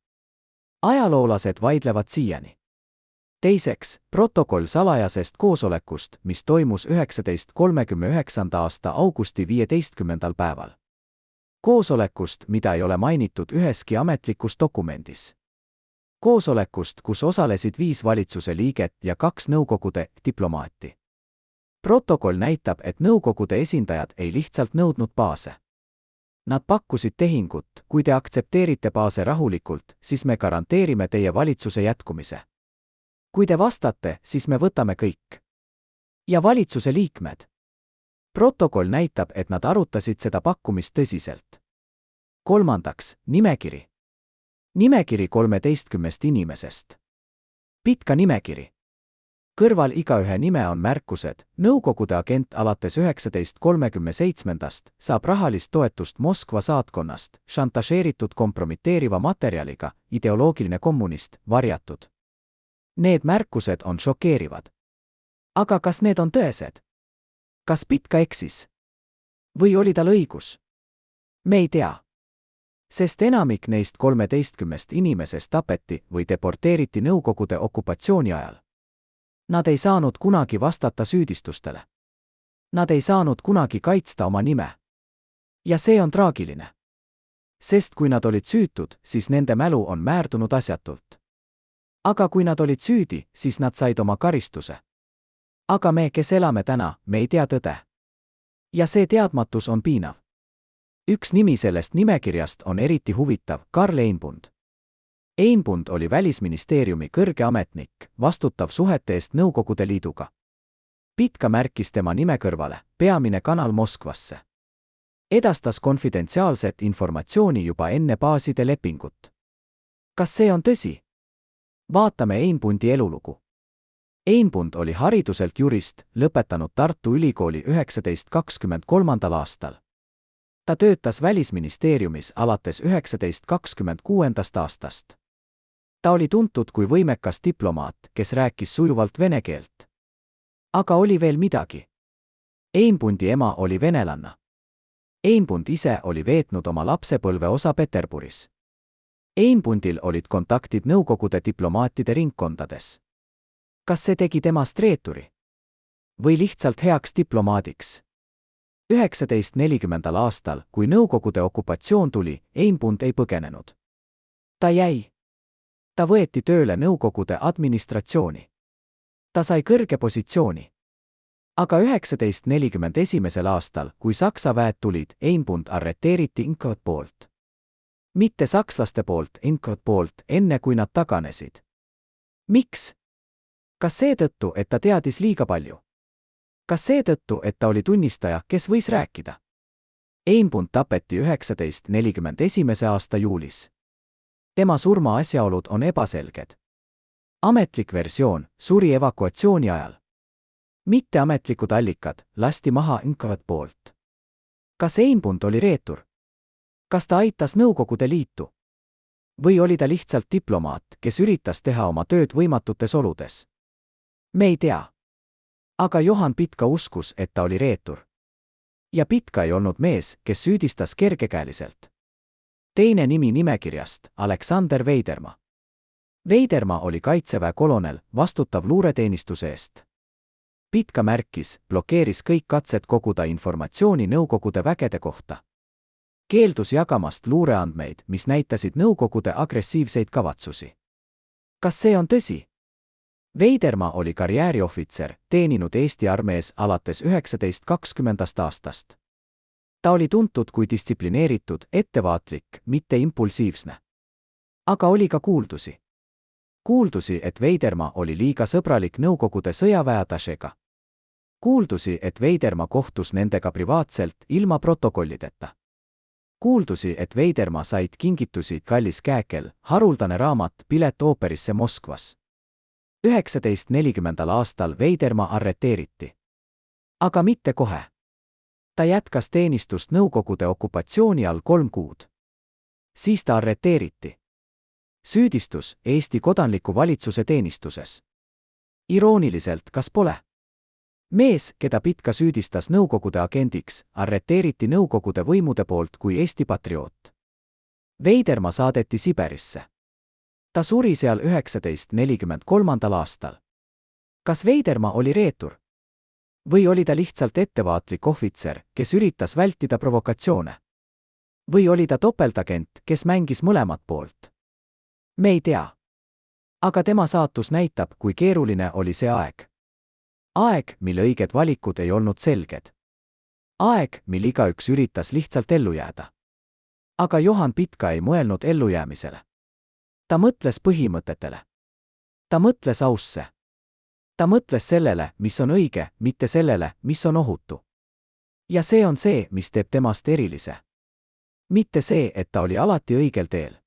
Ajaloolased vaidlevad siiani. Teiseks, protokoll salajasest koosolekust, mis toimus 1939. aasta augusti 15. päeval. Koosolekust, mida ei ole mainitud üheski ametlikus dokumendis. Koosolekust, kus osalesid 5 valitsuse liiget ja 2 nõukogude diplomaati. Protokoll näitab, et nõukogude esindajad ei lihtsalt nõudnud baase. Nad pakkusid tehingut, kui te aktsepteerite baase rahulikult, siis me garanteerime teie valitsuse jätkumise. Kui te vastate, siis me võtame kõik. Ja valitsuse liikmed. Protokoll näitab, et nad arutasid seda pakkumist tõsiselt. Kolmandaks, nimekiri. Nimekiri 13 inimesest. Pitka nimekiri. Kõrval igaühe nime on märkused, nõukogude agent alates 1937. saab rahalist toetust Moskva saatkonnast, šantažeeritud kompromiteeriva materjaliga, ideoloogiline kommunist, varjatud. Need märkused on šokeerivad. Aga kas need on tõesed? Kas Pitka eksis? Või oli tal õigus? Me ei tea. Sest enamik neist 13 inimesest tapeti või deporteeriti Nõukogude okupatsiooni ajal. Nad ei saanud kunagi vastata süüdistustele. Nad ei saanud kunagi kaitsta oma nime. Ja see on traagiline. Sest kui nad olid süütud, siis nende mälu on määrdunud asjatult. Aga kui nad olid süüdi, siis nad said oma karistuse. Aga me, kes elame täna, me ei tea tõde. Ja see teadmatus on piinav. Üks nimi sellest nimekirjast on eriti huvitav, Karl Einbund. Einbund oli Välisministeeriumi kõrge ametnik, vastutav suhete eest Nõukogude Liiduga. Pitka märkis tema nime kõrvale, peamine kanal Moskvasse. Edastas konfidentsiaalset informatsiooni juba enne baaside lepingut. Kas see on tõsi? Vaatame Einbundi elulugu. Einbund oli hariduselt jurist, lõpetanud Tartu Ülikooli 1923. aastal. Ta töötas Välisministeeriumis alates 1926. aastast. Ta oli tuntud kui võimekas diplomaat, kes rääkis sujuvalt vene keelt. Aga oli veel midagi. Einbundi ema oli venelanna. Einbund ise oli veetnud oma lapsepõlve osa Peterburis. Einbundil olid kontaktid Nõukogude diplomaatide ringkondades. Kas see tegi temast reeturi? või lihtsalt heaks diplomaadiks. 1940. aastal, kui Nõukogude okupatsioon tuli, Einbund ei põgenenud. Ta jäi. Ta võeti tööle Nõukogude administratsiooni. Ta sai kõrge positsiooni. Aga 1941. aastal, kui Saksa väed tulid, Einbund arreteeriti NKVD poolt. Mitte sakslaste poolt, NKVD poolt, enne kui nad taganesid. Miks? Kas seetõttu, et ta teadis liiga palju? Kas seetõttu, et ta oli tunnistaja, kes võis rääkida? Einbund tapeti 1941. aasta juulis. Tema surma asjaolud on ebaselged. Ametlik versioon suri evakuatsiooni ajal. Mitteametlikud allikad lasti maha NKVD poolt. Kas Einbund oli reetur? Kas ta aitas Nõukogude Liitu? Või oli ta lihtsalt diplomaat, kes üritas teha oma tööd võimatutes oludes? Me ei tea. Aga Johan Pitka uskus, et ta oli reetur. Ja Pitka ei olnud mees, kes süüdistas kergekäeliselt. Teine nimi nimekirjast, Aleksander Veidermaa. Veidermaa oli kaitseväe kolonel, vastutav luureteenistuse eest. Pitka märkis, blokeeris kõik katsed koguda informatsiooni Nõukogude vägede kohta. Keeldus jagamast luureandmeid, mis näitasid Nõukogude agressiivseid kavatsusi. Kas see on tõsi? Veidermaa oli karjääriohvitser, teeninud Eesti armees alates 1920. aastast. Ta oli tuntud kui distsiplineeritud, ettevaatlik, mitte impulsiivsne. Aga oli ka kuuldusi. Kuuldusi, et Veidermaa oli liiga sõbralik Nõukogude sõjaväeatašega. Kuuldusi, et Veidermaa kohtus nendega privaatselt, ilma protokollideta. Kuuldusi, et Veidermaa said kingitusi kallis käekel, haruldane raamat, pilet ooperisse Moskvas. 1940. aastal Veidermaa arreteeriti. Aga mitte kohe. Ta jätkas teenistust Nõukogude okupatsiooni all 3 kuud. Siis ta arreteeriti. Süüdistus Eesti kodanliku valitsuse teenistuses. Irooniliselt, kas pole? Mees, keda Pitka süüdistas Nõukogude agendiks, arreteeriti Nõukogude võimude poolt kui Eesti patrioot. Veidermaa saadeti Siberisse. Ta suri seal 1943. aastal. Kas Veidermaa oli reetur? Või oli ta lihtsalt ettevaatlik ohvitser, kes üritas vältida provokatsioone? Või oli ta topeltagent, kes mängis mõlemat poolt? Me ei tea. Aga tema saatus näitab, kui keeruline oli see aeg. Aeg, mil õiged valikud ei olnud selged. Aeg, mil igaüks üritas lihtsalt ellu jääda. Aga Johan Pitka ei mõelnud ellujäämisele. Ta mõtles põhimõtetele. Ta mõtles ausse. Ta mõtles sellele, mis on õige, mitte sellele, mis on ohutu. Ja see on see, mis teeb temast erilise. Mitte see, et ta oli alati õigel teel.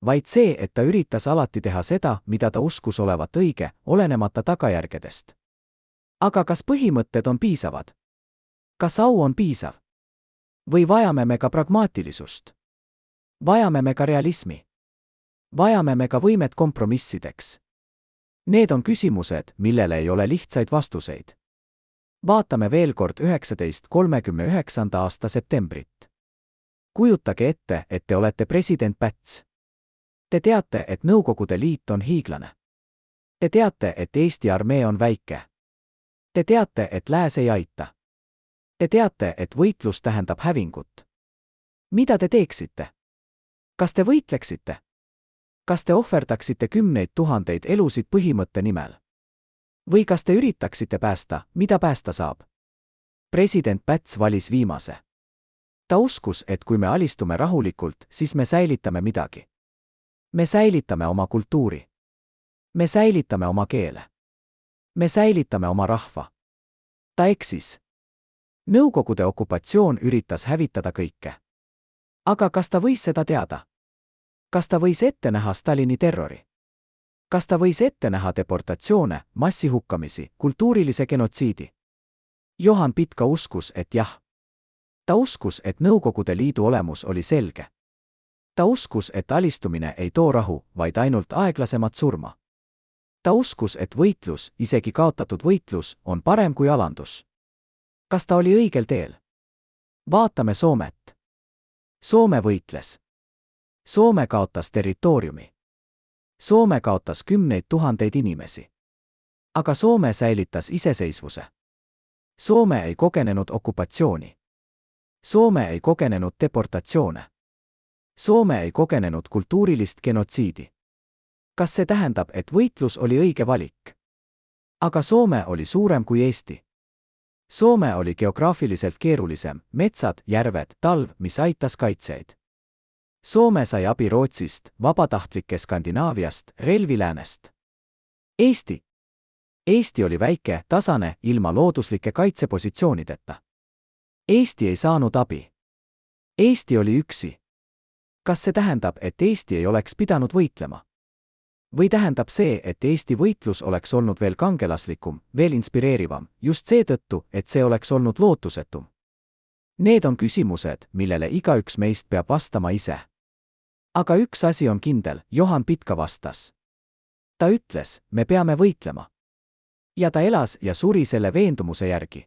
Vaid see, et ta üritas alati teha seda, mida ta uskus olevat õige, olenemata tagajärgedest. Aga kas põhimõtted on piisavad? Kas au on piisav? Või vajame me ka pragmaatilisust? Vajame me ka realismi? Vajame me ka võimet kompromissideks? Need on küsimused, millele ei ole lihtsaid vastuseid. Vaatame veel kord 1939. aasta septembrit. Kujutage ette, et te olete president Päts. Te teate, et Nõukogude Liit on hiiglane. Te teate, et Eesti armee on väike. Te teate, et lääs ei aita. Te teate, et võitlus tähendab hävingut. Mida te teeksite? Kas te võitleksite? Kas te ohverdaksite 10 000 elusid põhimõtte nimel? Või kas te üritaksite päästa, mida päästa saab? President Päts valis viimase. Ta uskus, et kui me alistume rahulikult, siis me säilitame midagi. Me säilitame oma kultuuri. Me säilitame oma keele. Me säilitame oma rahva. Ta eksis. Nõukogude okupatsioon üritas hävitada kõike. Aga kas ta võis seda teada? Kas ta võis ette näha Stalini terrori? Kas ta võis ette näha deportatsioone, massihukkamisi, kultuurilise genotsiidi? Johan Pitka uskus, et jah. Ta uskus, et Nõukogude Liidu olemus oli selge. Ta uskus, et alistumine ei too rahu, vaid ainult aeglasemat surma. Ta uskus, et võitlus, isegi kaotatud võitlus, on parem kui alandus. Kas ta oli õigel teel? Vaatame Soomet. Soome võitles. Soome kaotas territooriumi. Soome kaotas 10 000 inimesi. Aga Soome säilitas iseseisvuse. Soome ei kogenenud okupatsiooni. Soome ei kogenenud deportatsioone. Soome ei kogenenud kultuurilist genotsiidi. Kas see tähendab, et võitlus oli õige valik? Aga Soome oli suurem kui Eesti. Soome oli geograafiliselt keerulisem, metsad, järved, talv, mis aitas kaitsjaid. Soome sai abi Rootsist, vabatahtlike Skandinaaviast, relvi läänest. Eesti oli väike, tasane, ilma looduslike kaitsepositsioonideta. Eesti ei saanud abi. Eesti oli üksi. Kas see tähendab, et Eesti ei oleks pidanud võitlema? Või tähendab see, et Eesti võitlus oleks olnud veel kangelaslikum, veel inspireerivam, just seetõttu, et see oleks olnud lootusetum? Need on küsimused, millele igaüks meist peab vastama ise. Aga üks asi on kindel, Johan Pitka vastas. Ta ütles, me peame võitlema. Ja ta elas ja suri selle veendumuse järgi.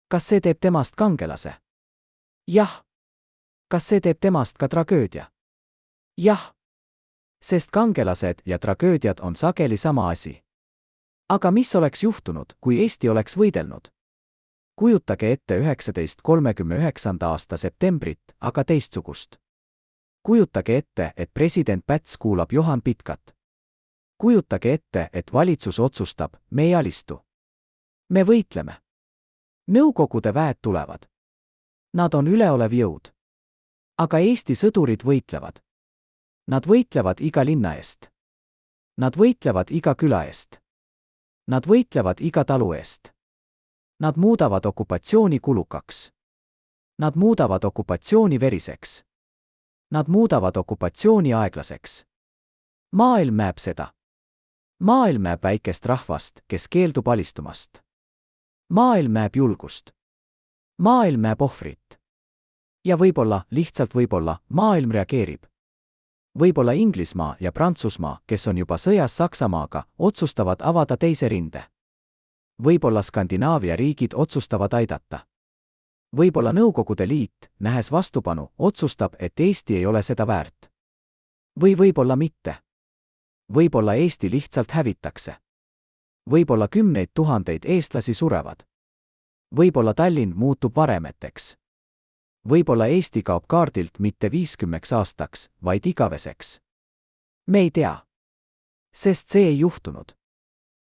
Kas see teeb temast kangelase? Jah. Kas see teeb temast ka tragöödia? Jah. Sest kangelased ja tragöödiad on sageli sama asi. Aga mis oleks juhtunud, kui Eesti oleks võidelnud? Kujutage ette 1939. aasta septembrit, aga teistsugust. Kujutage ette, et president Päts kuulab Johan Pitkat. Kujutage ette, et valitsus otsustab, me ei alistu. Me võitleme. Nõukogude väed tulevad. Nad on üleolev jõud. Aga Eesti sõdurid võitlevad. Nad võitlevad iga linna eest. Nad võitlevad iga küla eest. Nad võitlevad iga talu eest. Nad muudavad okupatsiooni kulukaks. Nad muudavad okupatsiooni veriseks. Nad muudavad okupatsiooni aeglaseks. Maailm näeb seda. Maailm näeb väikest rahvast, kes keeldub alistumast. Maailm näeb julgust. Maailm näeb ohvrit. Ja võib-olla, lihtsalt võib-olla, maailm reageerib. Võib-olla Inglismaa ja Prantsusmaa, kes on juba sõjas Saksamaaga, otsustavad avada teise rinde. Võib-olla Skandinaavia riigid otsustavad aidata. Võib-olla Nõukogude Liit, nähes vastupanu, otsustab, et Eesti ei ole seda väärt. Või võib-olla mitte. Võib-olla Eesti lihtsalt hävitakse. Võib-olla kümneid tuhandeid eestlasi surevad. Võib-olla Tallinn muutub varemeteks. Võib-olla Eesti kaob kaardilt mitte 50 aastaks, vaid igaveseks. Me ei tea. Sest see ei juhtunud.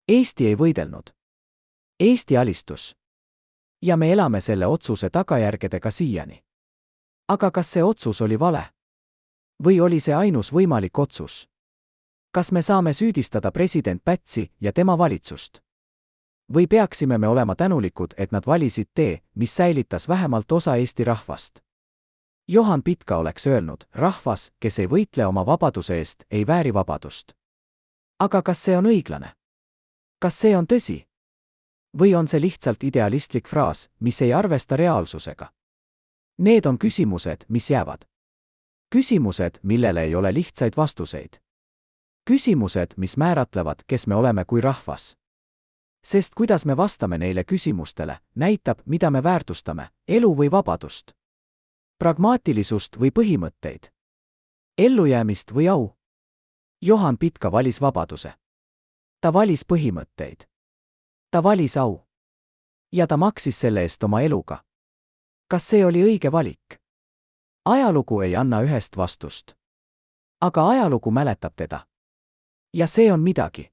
Eesti ei võidelnud. Eesti alistus. Ja me elame selle otsuse tagajärgedega siiani. Aga kas see otsus oli vale? Või oli see ainus võimalik otsus? Kas me saame süüdistada president Pätsi ja tema valitsust? Või peaksime me olema tänulikud, et nad valisid tee, mis säilitas vähemalt osa Eesti rahvast? Johan Pitka oleks öelnud, rahvas, kes ei võitle oma vabaduse eest, ei vääri vabadust. Aga kas see on õiglane? Kas see on tõsi? Või on see lihtsalt idealistlik fraas, mis ei arvesta reaalsusega? Need on küsimused, mis jäävad. Küsimused, millele ei ole lihtsaid vastuseid. Küsimused, mis määratlevad, kes me oleme kui rahvas. Sest kuidas me vastame neile küsimustele, näitab, mida me väärtustame, elu või vabadust. Pragmaatilisust või põhimõtteid. Ellujäämist või au. Johan Pitka valis vabaduse. Ta valis põhimõtteid. Ta valis au. Ja ta maksis selle eest oma eluga. Kas see oli õige valik? Ajalugu ei anna ühest vastust. Aga ajalugu mäletab teda. Ja see on midagi.